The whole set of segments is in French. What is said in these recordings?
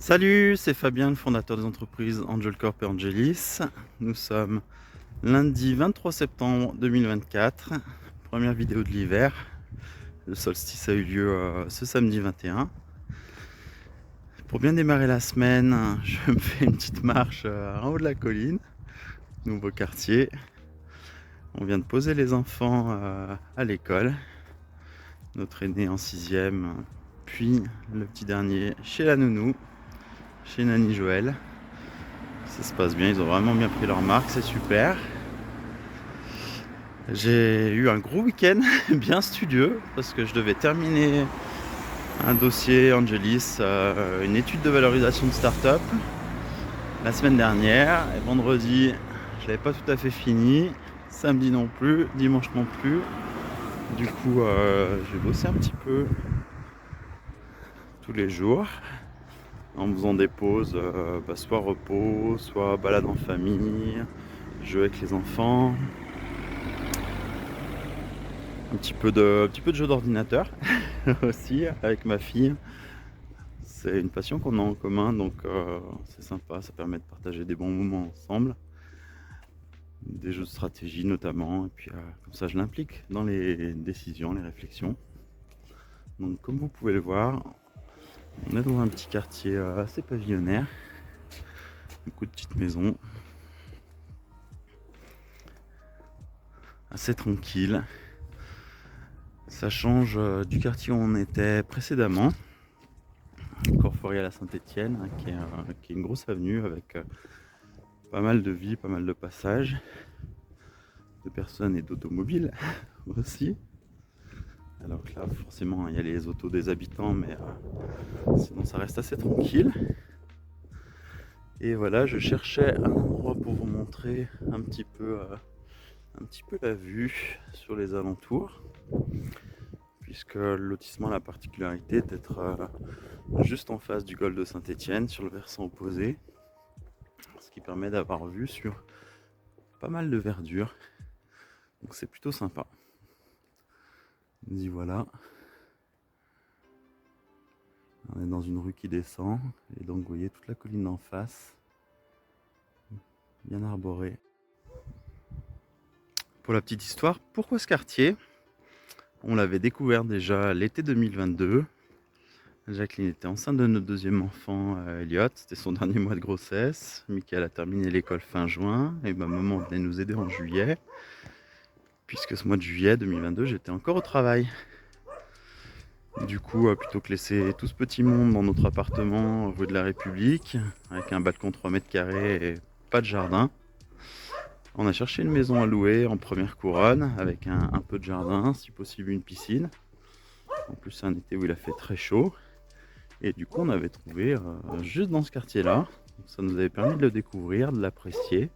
Salut, c'est Fabien, le fondateur des entreprises Angel Corp et Angelis. Nous sommes lundi 23 septembre 2024, première vidéo de l'hiver. Le solstice a eu lieu ce samedi 21. Pour bien démarrer la semaine, je me fais une petite marche en haut de la colline, nouveau quartier. On vient de poser les enfants à l'école, notre aîné en 6e, puis le petit dernier chez la nounou, chez Nanny Joël. Ça se passe bien, ils ont vraiment bien pris leur marque, c'est super. J'ai eu un gros week-end bien studieux parce que je devais terminer un dossier Angelis, une étude de valorisation de start-up la semaine dernière. Et vendredi, je l'avais pas tout à fait fini. Samedi non plus, dimanche non plus. Du coup, j'ai bossé un petit peu tous les jours en faisant des pauses, soit repos, soit balade en famille, jeu avec les enfants. Un petit peu de jeu d'ordinateur aussi avec ma fille. C'est une passion qu'on a en commun, donc c'est sympa, ça permet de partager des bons moments ensemble, des jeux de stratégie notamment, et puis comme ça je l'implique dans les décisions, les réflexions. Donc comme vous pouvez le voir, on est dans un petit quartier assez pavillonnaire, beaucoup de petites maisons, assez tranquille. Ça change du quartier où on était précédemment, Corforier à la Saint-Étienne, qui est une grosse avenue avec pas mal de vie, pas mal de passages, de personnes et d'automobiles aussi. Alors que là, forcément, il y a les autos des habitants, mais sinon ça reste assez tranquille. Et voilà, je cherchais un endroit pour vous montrer un petit peu la vue sur les alentours, puisque le lotissement a la particularité d'être juste en face du golfe de Saint-Étienne, sur le versant opposé, ce qui permet d'avoir vue sur pas mal de verdure. Donc c'est plutôt sympa. Y voilà. On est dans une rue qui descend, et donc vous voyez toute la colline d'en face, bien arborée. Pour la petite histoire, pourquoi ce quartier? On l'avait découvert déjà l'été 2022. Jacqueline était enceinte de notre deuxième enfant, Elliot. C'était son dernier mois de grossesse. Michael a terminé l'école fin juin. Et ma maman venait nous aider en juillet. Puisque ce mois de juillet 2022, j'étais encore au travail. Du coup, plutôt que laisser tout ce petit monde dans notre appartement rue de la République, avec un balcon 3 mètres carrés et pas de jardin, on a cherché une maison à louer en première couronne, avec un peu de jardin, si possible une piscine. En plus, c'est un été où il a fait très chaud. Et du coup, on avait trouvé juste dans ce quartier-là. Ça nous avait permis de le découvrir, de l'apprécier.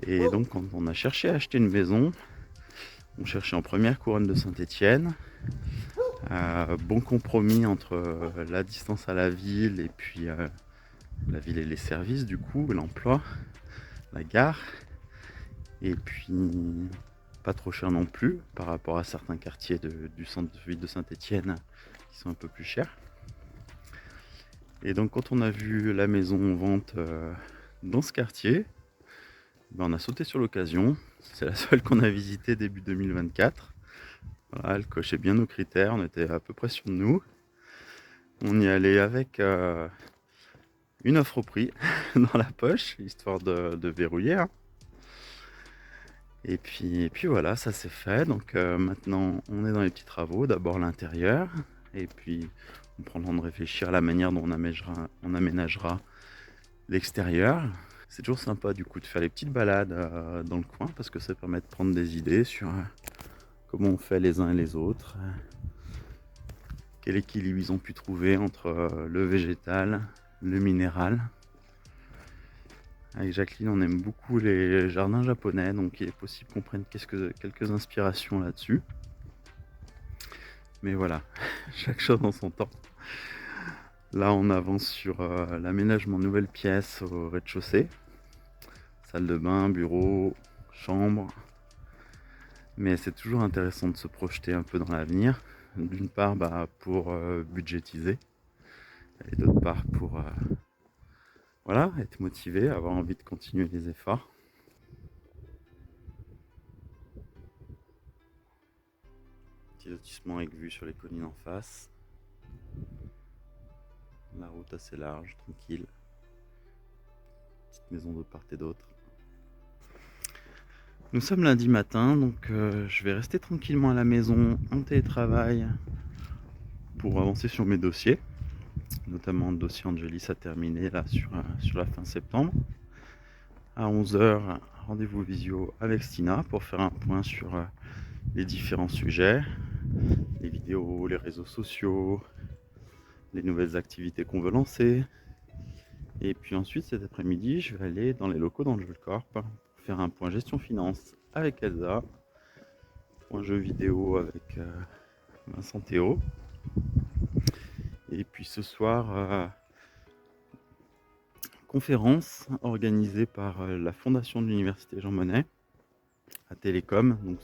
Et donc, quand on a cherché à acheter une maison, on cherchait en première couronne de Saint-Étienne. Bon compromis entre la distance à la ville et puis la ville et les services, du coup, l'emploi, la gare. Et puis, pas trop cher non plus par rapport à certains quartiers du centre-ville de Saint-Étienne qui sont un peu plus chers. Et donc quand on a vu la maison en vente dans ce quartier, on a sauté sur l'occasion. C'est la seule qu'on a visitée début 2024. Voilà, elle cochait bien nos critères, on était à peu près sur nous. On y allait avec une offre au prix dans la poche, histoire de verrouiller. Hein. Et puis voilà, ça s'est fait. Donc maintenant, on est dans les petits travaux. D'abord l'intérieur, et puis on prend le temps de réfléchir à la manière dont on aménagera l'extérieur. C'est toujours sympa du coup de faire les petites balades dans le coin parce que ça permet de prendre des idées sur comment on fait les uns et les autres, quel équilibre ils ont pu trouver entre le végétal, le minéral. Avec Jacqueline, on aime beaucoup les jardins japonais, donc il est possible qu'on prenne quelques inspirations là-dessus. Mais voilà, chaque chose en son temps. Là, on avance sur l'aménagement de nouvelles pièces au rez-de-chaussée. Salle de bain, bureau, chambre. Mais c'est toujours intéressant de se projeter un peu dans l'avenir. D'une part, pour budgétiser. et d'autre part pour voilà, être motivé, avoir envie de continuer les efforts. Petit lotissement avec vue sur les collines en face. La route assez large, tranquille. Petite maison de part et d'autre. Nous sommes lundi matin, donc je vais rester tranquillement à la maison en télétravail pour avancer sur mes dossiers, notamment le dossier Angelis à terminer là sur la fin septembre. À 11h, rendez-vous visio avec Stina pour faire un point sur les différents sujets, les vidéos, les réseaux sociaux, les nouvelles activités qu'on veut lancer. Et puis ensuite, cet après-midi, je vais aller dans les locaux d'Angel Corp pour faire un point gestion finance avec Elsa, point jeu vidéo avec Vincent Théo. Et puis ce soir, conférence organisée par la fondation de l'université Jean Monnet à Télécom. Donc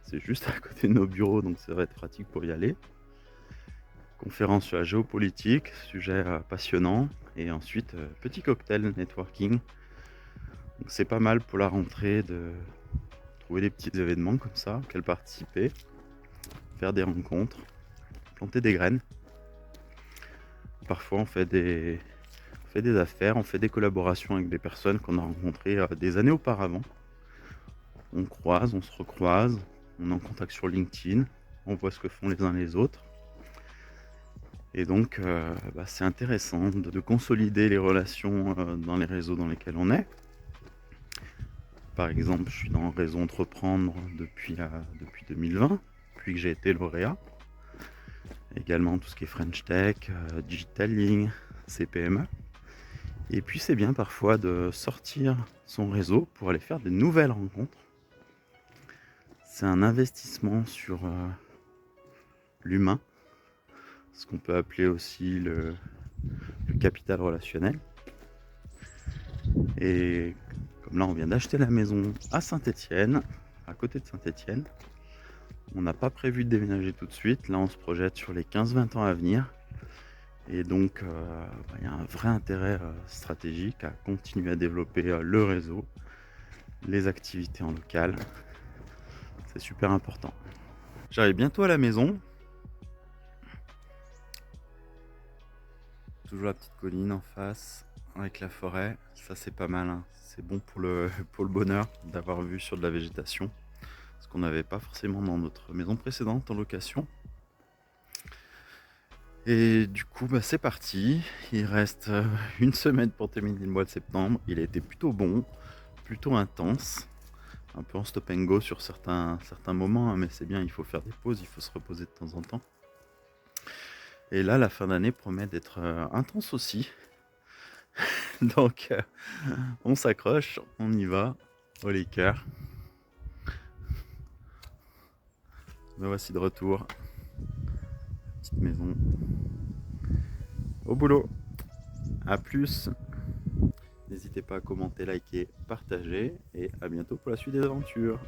c'est juste à côté de nos bureaux, donc ça va être pratique pour y aller. Conférence sur la géopolitique, sujet passionnant. Et ensuite, petit cocktail networking. Donc c'est pas mal pour la rentrée de trouver des petits événements comme ça, auxquels participer, faire des rencontres, planter des graines. Parfois on fait des affaires, on fait des collaborations avec des personnes qu'on a rencontrées des années auparavant. On croise, on se recroise, on est en contact sur LinkedIn, on voit ce que font les uns les autres. Et donc c'est intéressant de consolider les relations dans les réseaux dans lesquels on est. Par exemple, je suis dans le réseau Entreprendre depuis 2020, depuis que j'ai été lauréat. Également tout ce qui est French Tech, Digitaling, CPME. Et puis c'est bien parfois de sortir son réseau pour aller faire de nouvelles rencontres. C'est un investissement sur l'humain, ce qu'on peut appeler aussi le capital relationnel. Et comme là on vient d'acheter la maison à Saint-Étienne, à côté de Saint-Étienne, on n'a pas prévu de déménager tout de suite. Là on se projette sur les 15-20 ans à venir. Et donc il y a un vrai intérêt stratégique à continuer à développer le réseau, les activités en local. C'est super important. J'arrive bientôt à la maison. Toujours la petite colline en face avec la forêt. Ça c'est pas mal, hein. C'est bon pour le bonheur d'avoir vu sur de la végétation. Ce qu'on n'avait pas forcément dans notre maison précédente en location. Et du coup c'est parti. Il reste une semaine pour terminer le mois de septembre. Il a été plutôt bon, plutôt intense. Un peu en stop and go sur certains moments, hein, mais c'est bien, il faut faire des pauses, il faut se reposer de temps en temps. Et là, la fin d'année promet d'être intense aussi. Donc, on s'accroche, on y va, au les cœurs. Me voici de retour. Petite maison. Au boulot. A plus. N'hésitez pas à commenter, liker, partager. Et à bientôt pour la suite des aventures.